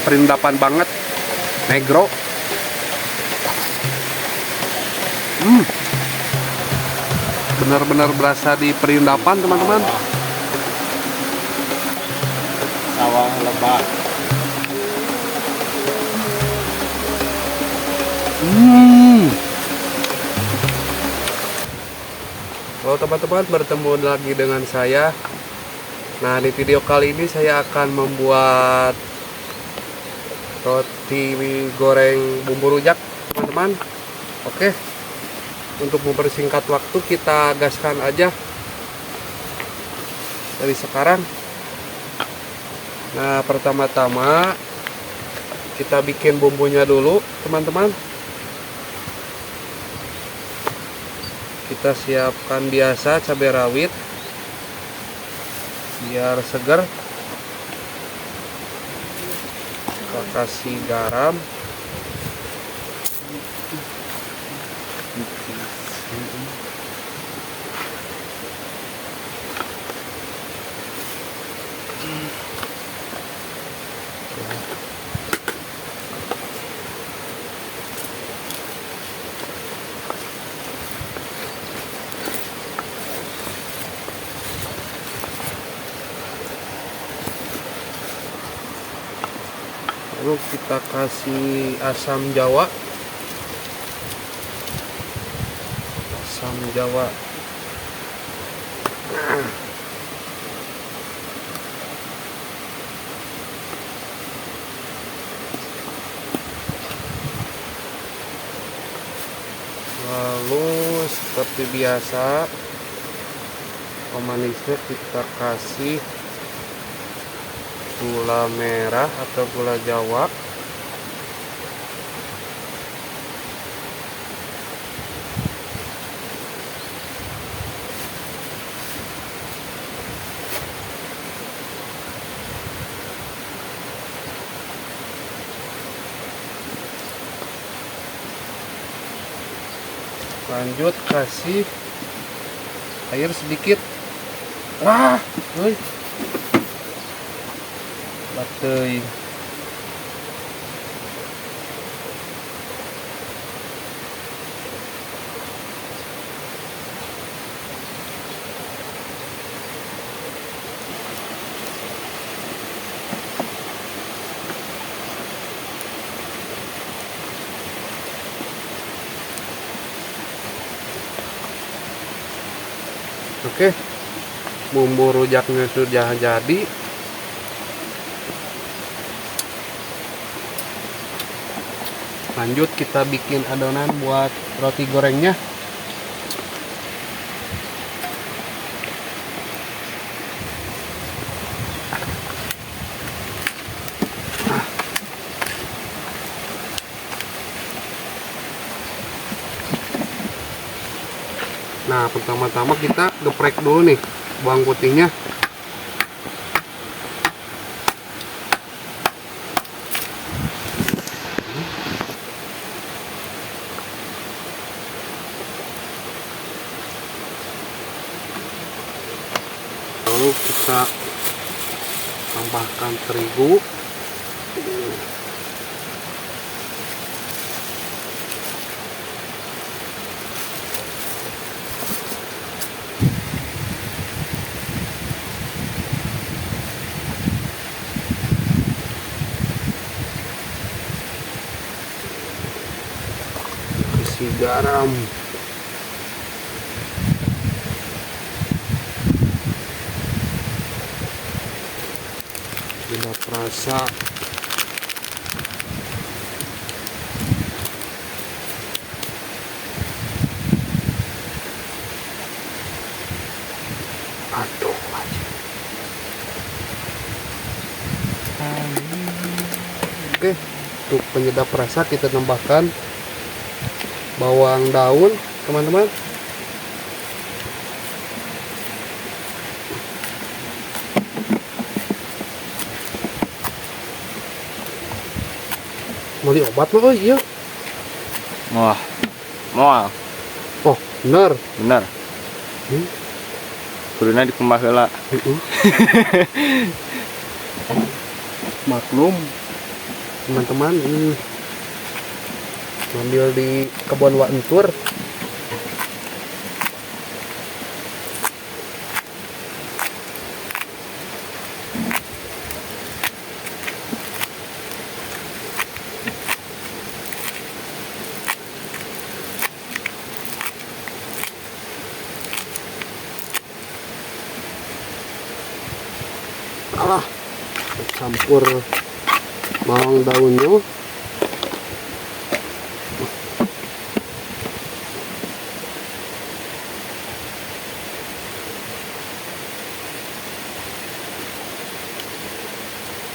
perindapan banget, negro. Benar-benar berasa di perindapan, teman-teman. Sawah lebah. Halo teman-teman, bertemu lagi dengan saya. Nah, di video kali ini saya akan membuat roti goreng bumbu rujak, teman-teman. Oke, untuk mempersingkat waktu kita gaskan aja dari sekarang. Nah, pertama-tama kita bikin bumbunya dulu, teman-teman. Kita siapkan biasa cabai rawit biar seger. Kita kasih garam, lalu kita kasih asam jawa. Lalu seperti biasa pemanisnya kita kasih gula merah atau gula Jawa. Lanjut kasih air sedikit. Wah, euy. Bateuy. Oke, bumbu rujaknya sudah jadi. Lanjut kita bikin adonan buat roti gorengnya. Nah, pertama-tama kita geprek dulu nih bawang putihnya. Lalu kita tambahkan terigu. Isi garam. Gula perasa. Aduk aja. Oke, untuk penyedap rasa kita tambahkan bawang daun, teman-teman. Mau diobat mah, iya. Wah, moal. Oh, bener. Bener. Kuduna dikumbah heula. Maklum. teman-teman. Ini ngambil di kebun Wantur. Alah, campur bawang daunnya.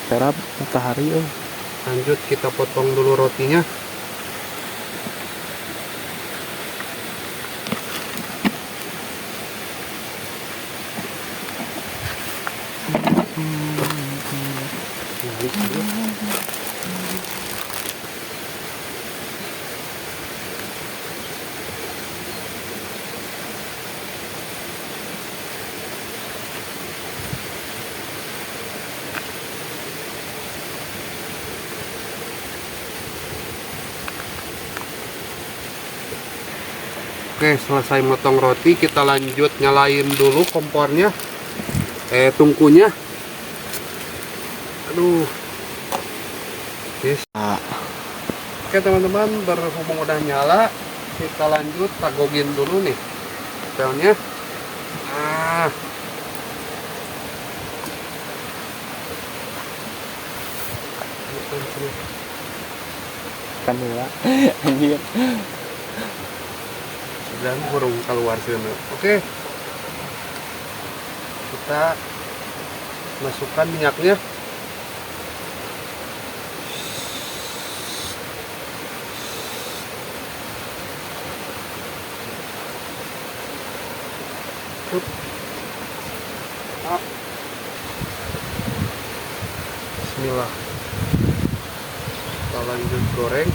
Terap matahari. Lanjut kita potong dulu rotinya. Oke, selesai motong roti, kita lanjut nyalain dulu kompornya. Tungkunya. Aduh. Yes. Oke teman-teman, berhubung udah nyala, kita lanjut tagogin dulu nih pelnya. Kan ya. Anjir. Dan burung keluar sini. Oke, kita masukkan minyaknya. Bismillah. Kita lanjut goreng.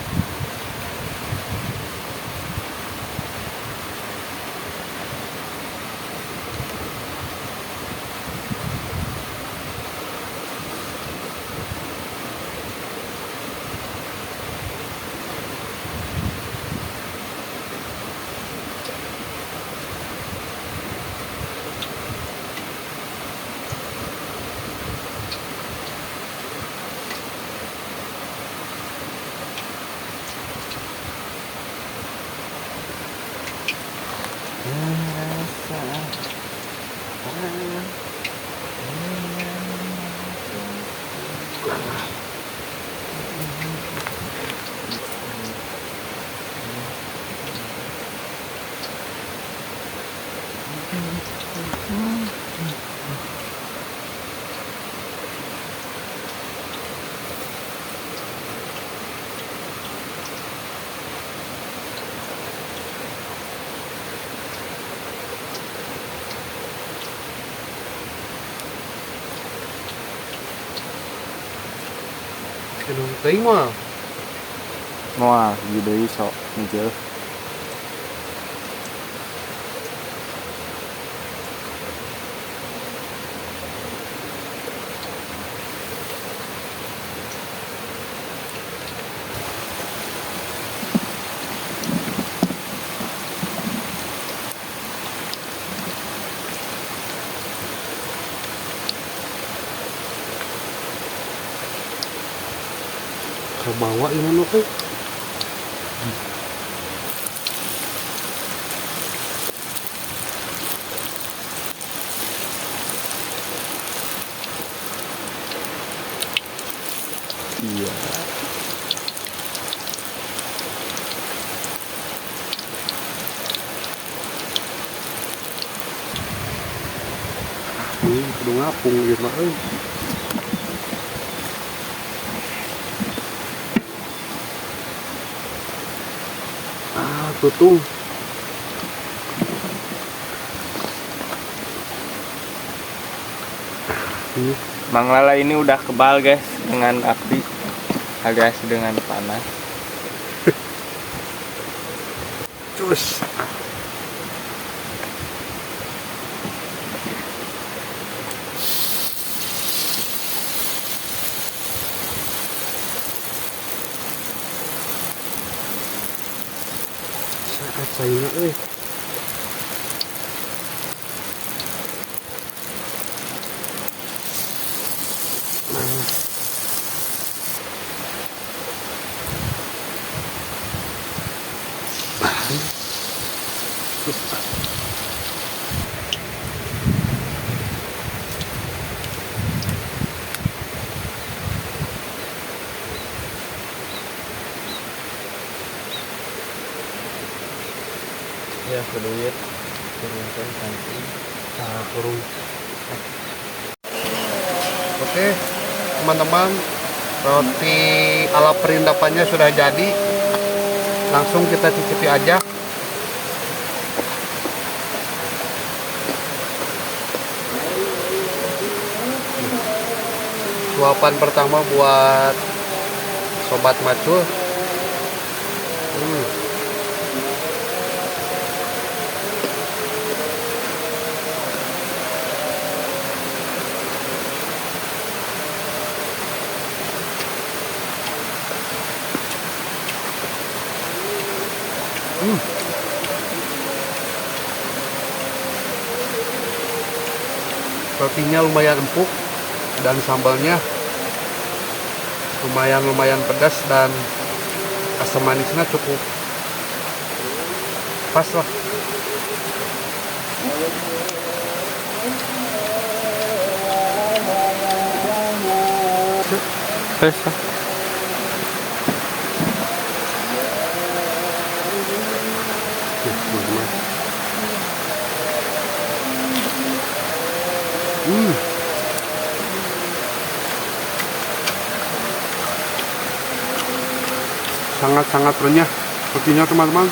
Kedung teuing mah. Moal di deui sok mikir. Kabawa ieu teh. Iya. Kudu ngapung ieu mah euy. Tutung. Mang Lala ini udah kebal guys dengan api alias dengan panas. Cus. Sayangnya euy. Ya keduit turunkan samping. Nah, turun. Oke, teman-teman, roti ala perindapannya sudah jadi. Langsung kita cicipi aja. Suapan pertama buat sobat macul. Rotinya lumayan empuk dan sambalnya lumayan pedas dan asam manisnya cukup pas lah. Terus Sangat-sangat renyah rotinya teman-teman.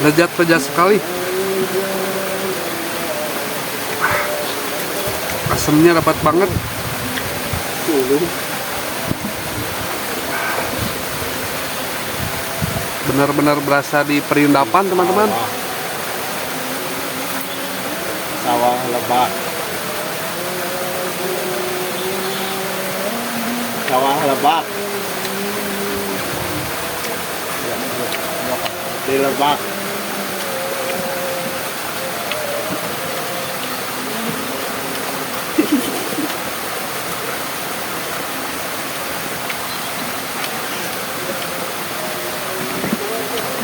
Lezat sekali. Asamnya dapat banget. Benar-benar berasa di perindapan teman-teman. sawah lebak. Sawah lebak. Di Lebak.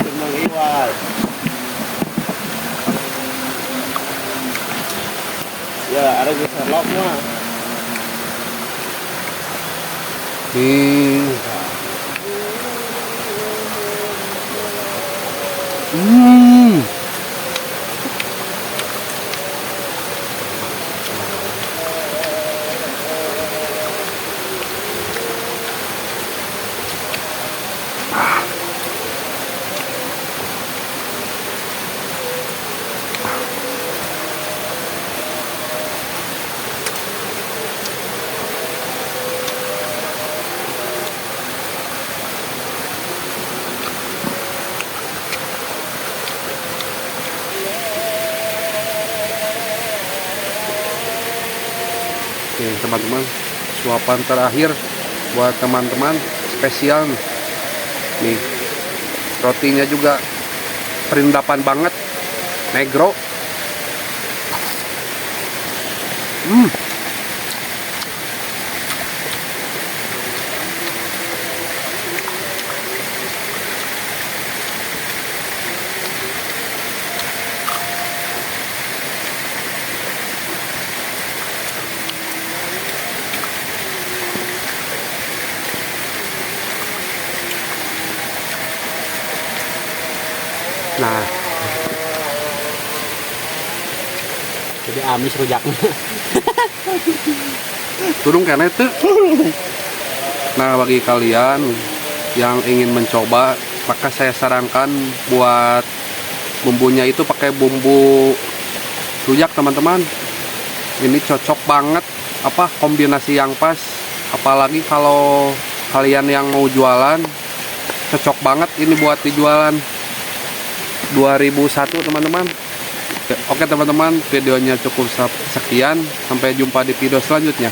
Senang Iwan. Ya, ada di Sherlock mah. Oke teman-teman, suapan terakhir buat teman-teman spesial nih. Rotinya juga perindapan banget, negro. Nah, Jadi amis rujaknya. turun kene tuh. Nah, bagi kalian yang ingin mencoba, maka saya sarankan buat bumbunya itu pakai bumbu rujak, teman-teman. Ini cocok banget, kombinasi yang pas. Apalagi kalau kalian yang mau jualan, cocok banget ini buat dijualan. 2001, teman-teman. Oke teman-teman, videonya cukup sekian. Sampai jumpa di video selanjutnya.